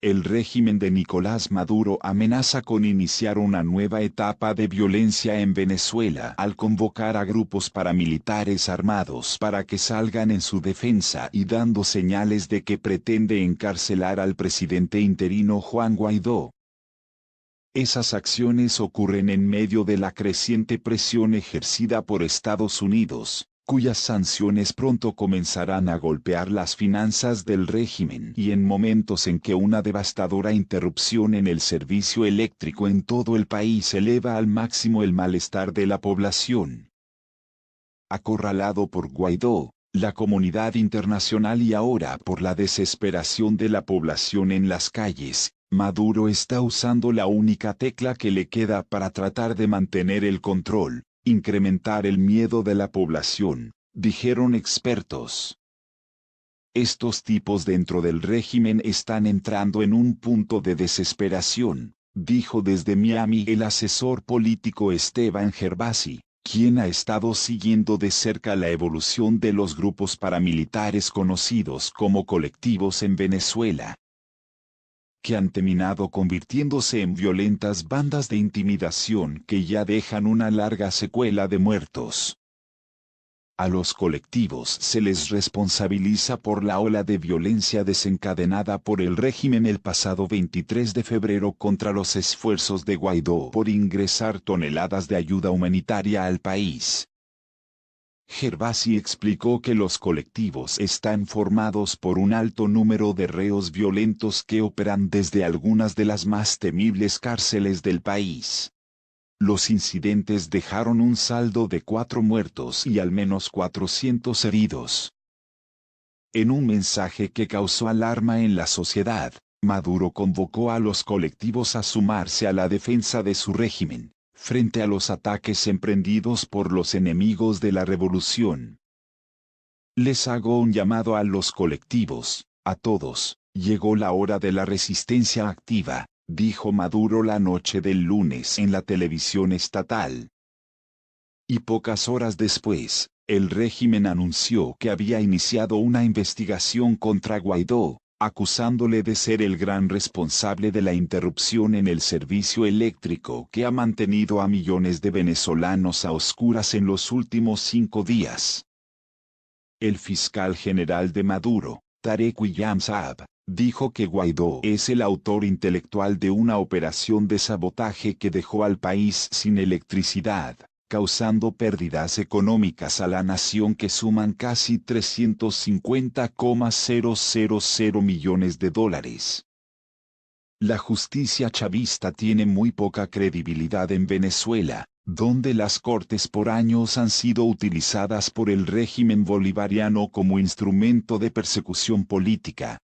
el régimen de Nicolás Maduro amenaza con iniciar una nueva etapa de violencia en Venezuela al convocar a grupos paramilitares armados para que salgan en su defensa y dando señales de que pretende encarcelar al presidente interino Juan Guaidó. Esas acciones ocurren en medio de la creciente presión ejercida por Estados Unidos, cuyas sanciones pronto comenzarán a golpear las finanzas del régimen y en momentos en que una devastadora interrupción en el servicio eléctrico en todo el país eleva al máximo el malestar de la población. Acorralado por Guaidó, la comunidad internacional y ahora por la desesperación de la población en las calles, Maduro está usando la única tecla que le queda para tratar de mantener el control, incrementar el miedo de la población, dijeron expertos. Estos tipos dentro del régimen están entrando en un punto de desesperación, dijo desde Miami el asesor político Esteban Gervasi, quien ha estado siguiendo de cerca la evolución de los grupos paramilitares conocidos como colectivos en Venezuela, que han terminado convirtiéndose en violentas bandas de intimidación que ya dejan una larga secuela de muertos. A los colectivos se les responsabiliza por la ola de violencia desencadenada por el régimen el pasado 23 de febrero contra los esfuerzos de Guaidó por ingresar toneladas de ayuda humanitaria al país. Gervasi explicó que los colectivos están formados por un alto número de reos violentos que operan desde algunas de las más temibles cárceles del país. Los incidentes dejaron un saldo de 4 muertos y al menos 400 heridos. En un mensaje que causó alarma en la sociedad, Maduro convocó a los colectivos a sumarse a la defensa de su régimen, frente a los ataques emprendidos por los enemigos de la revolución. Les hago un llamado a los colectivos, a todos, llegó la hora de la resistencia activa, dijo Maduro la noche del lunes en la televisión estatal. Y pocas horas después, el régimen anunció que había iniciado una investigación contra Guaidó, acusándole de ser el gran responsable de la interrupción en el servicio eléctrico que ha mantenido a millones de venezolanos a oscuras en los últimos 5 días. El fiscal general de Maduro, Tarek William Saab, dijo que Guaidó es el autor intelectual de una operación de sabotaje que dejó al país sin electricidad, causando pérdidas económicas a la nación que suman casi 350,000 millones de dólares. La justicia chavista tiene muy poca credibilidad en Venezuela, donde las cortes por años han sido utilizadas por el régimen bolivariano como instrumento de persecución política.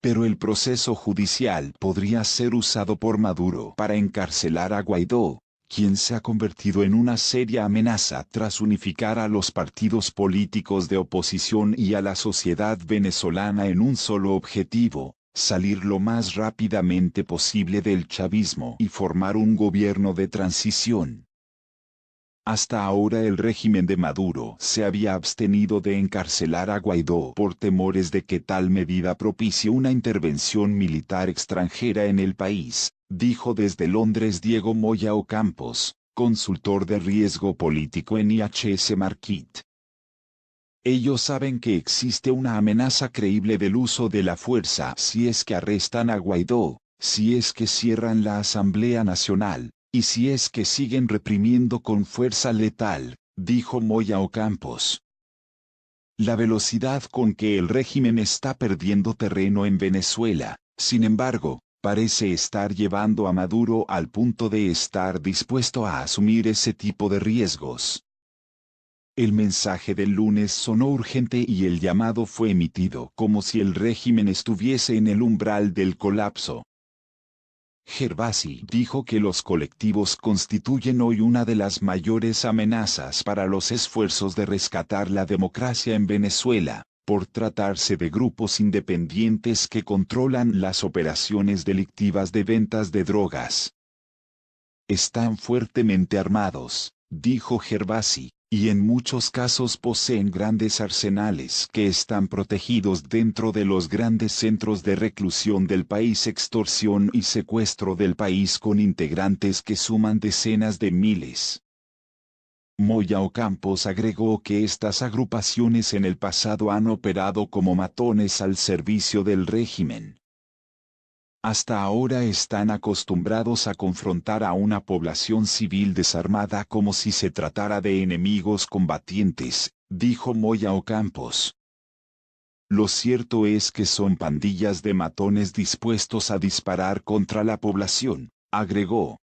Pero el proceso judicial podría ser usado por Maduro para encarcelar a Guaidó, quien se ha convertido en una seria amenaza tras unificar a los partidos políticos de oposición y a la sociedad venezolana en un solo objetivo: salir lo más rápidamente posible del chavismo y formar un gobierno de transición. Hasta ahora el régimen de Maduro se había abstenido de encarcelar a Guaidó por temores de que tal medida propicie una intervención militar extranjera en el país, dijo desde Londres Diego Moya Ocampos, consultor de riesgo político en IHS Markit. Ellos saben que existe una amenaza creíble del uso de la fuerza si es que arrestan a Guaidó, si es que cierran la Asamblea Nacional, y si es que siguen reprimiendo con fuerza letal, dijo Moya Ocampos. La velocidad con que el régimen está perdiendo terreno en Venezuela, sin embargo, parece estar llevando a Maduro al punto de estar dispuesto a asumir ese tipo de riesgos. El mensaje del lunes sonó urgente y el llamado fue emitido como si el régimen estuviese en el umbral del colapso. Gervasi dijo que los colectivos constituyen hoy una de las mayores amenazas para los esfuerzos de rescatar la democracia en Venezuela, por tratarse de grupos independientes que controlan las operaciones delictivas de ventas de drogas. Están fuertemente armados, dijo Gervasi, y en muchos casos poseen grandes arsenales que están protegidos dentro de los grandes centros de reclusión del país, extorsión y secuestro del país con integrantes que suman decenas de miles. Moya Ocampos agregó que estas agrupaciones en el pasado han operado como matones al servicio del régimen. Hasta ahora están acostumbrados a confrontar a una población civil desarmada como si se tratara de enemigos combatientes, dijo Moya Ocampos. Lo cierto es que son pandillas de matones dispuestos a disparar contra la población, agregó.